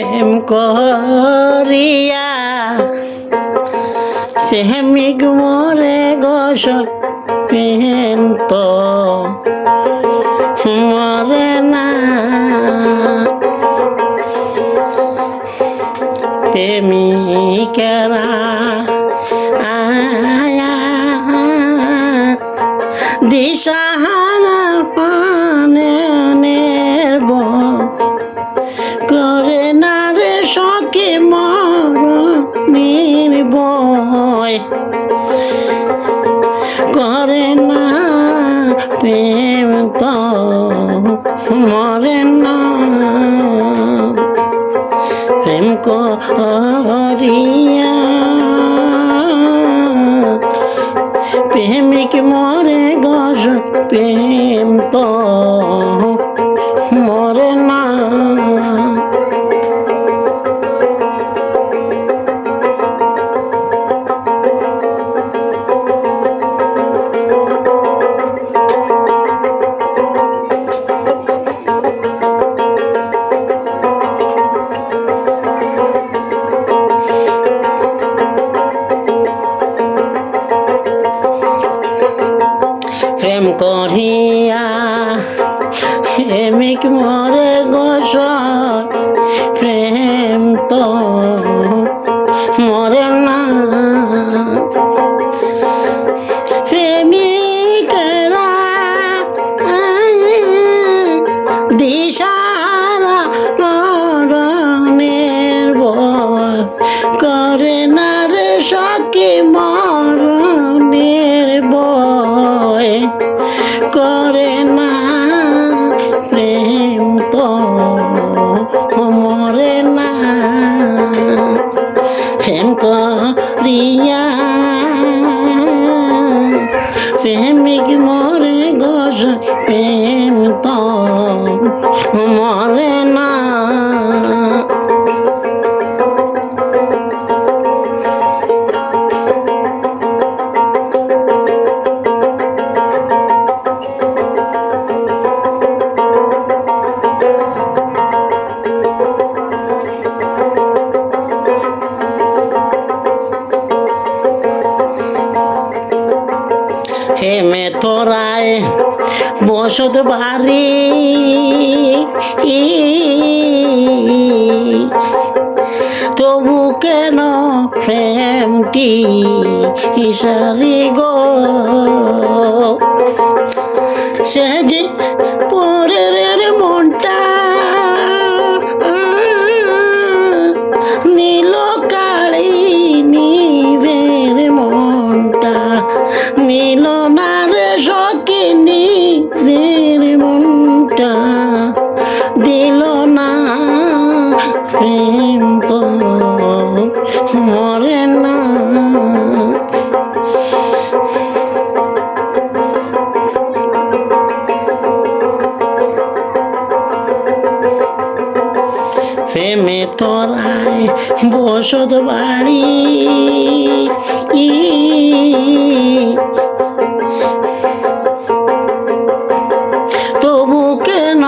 প্রেম করিয়া প্রেমিক মরে গস প্রেম তো মরে না প্রেমিকেরা আয়া দিশাহারা পানে করে না রে সখী মরণের বয় করে না প্রেম তো মরে না প্রেম করিয়া প্রেমিক মরে গস প্রেম তো মরে না প্রেম করিয়া প্রেমিক মরে গস প্রেম তো মরে না প্রেমিকেরা দিশারা মরণের বয় করে না রে সখী মরণের বয় করে না প্রেম তো মরে না প্রেম করিয়া প্রেমিক মরে গস প্রেম তো মরে না হেমে তোরায় বসত বাড়ি তবু কেন প্রেমটি সারি গো সে যে পরের মনটা নীল কাಳಿ নিবের মনটা নীল না রে সখী নিবের মনটা দিল না প্রেম তো মরে না প্রেমে তোরায় বসত বাড়ি তবু কেন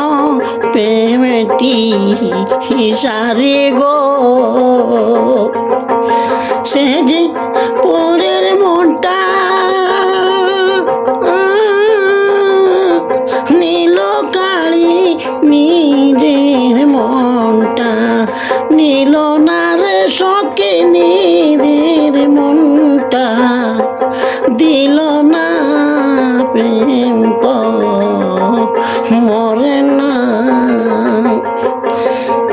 প্রেমটি সারি গো সে যে পরের মনটা নীল কালী নীরের মনটা নীল না রে সখী নীরের মনটা দিল না প্রেম তো মরে না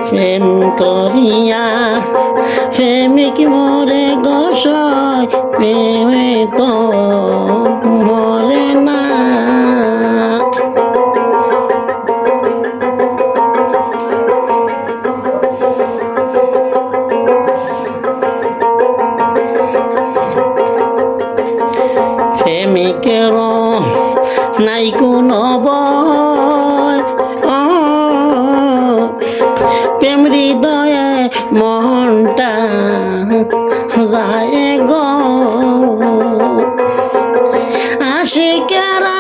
প্রেম করিয়া প্রেমিক মরে গস প্রেমে তো মরে না প্রেমিকের নাই কোনো ভয় প্রেম হৃদয়ে মনটা যায় গো আশিকেরা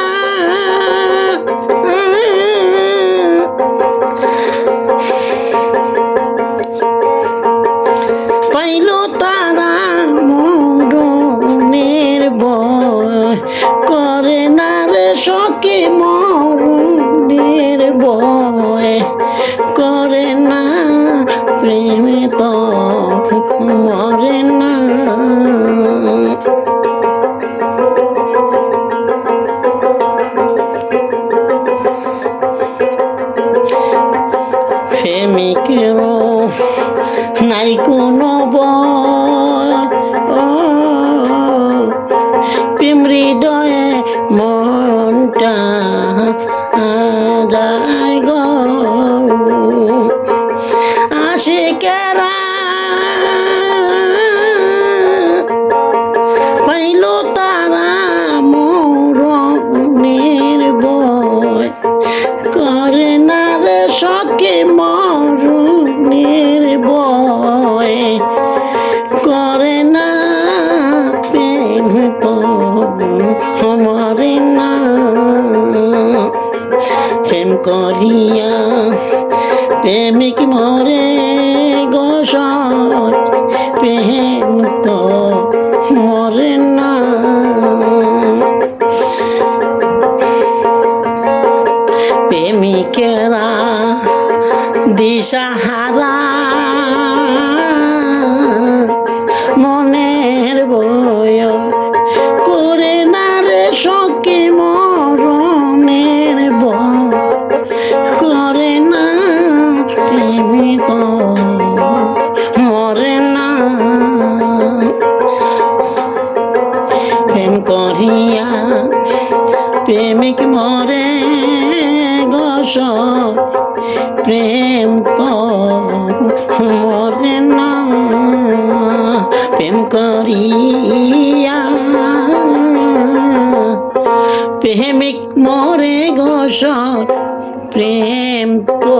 প্রেমিকেরও নাই কোনো বল, প্রেম হৃদয়ে মনটা যায় গো। আশিকেরা পাইল তারা মরণের ভয়, করে না রে সখী মরণের ভয়, করে না প্রেম তো মরে না। প্রেম করিয়া প্রেমিক মরে গো সখ, প্রেম তো মরে না। প্রেমিকেরা দিশাহারা মনের বয়, করে না রে সখী মরণের ভয়, করে না প্রেম তো মরে না। প্রেম করিয়া প্রেমিক মরে গো সখ, প্রেম তো মরে না। প্রেম করিয়া প্রেমিক মরে গো সখ, প্রেম তো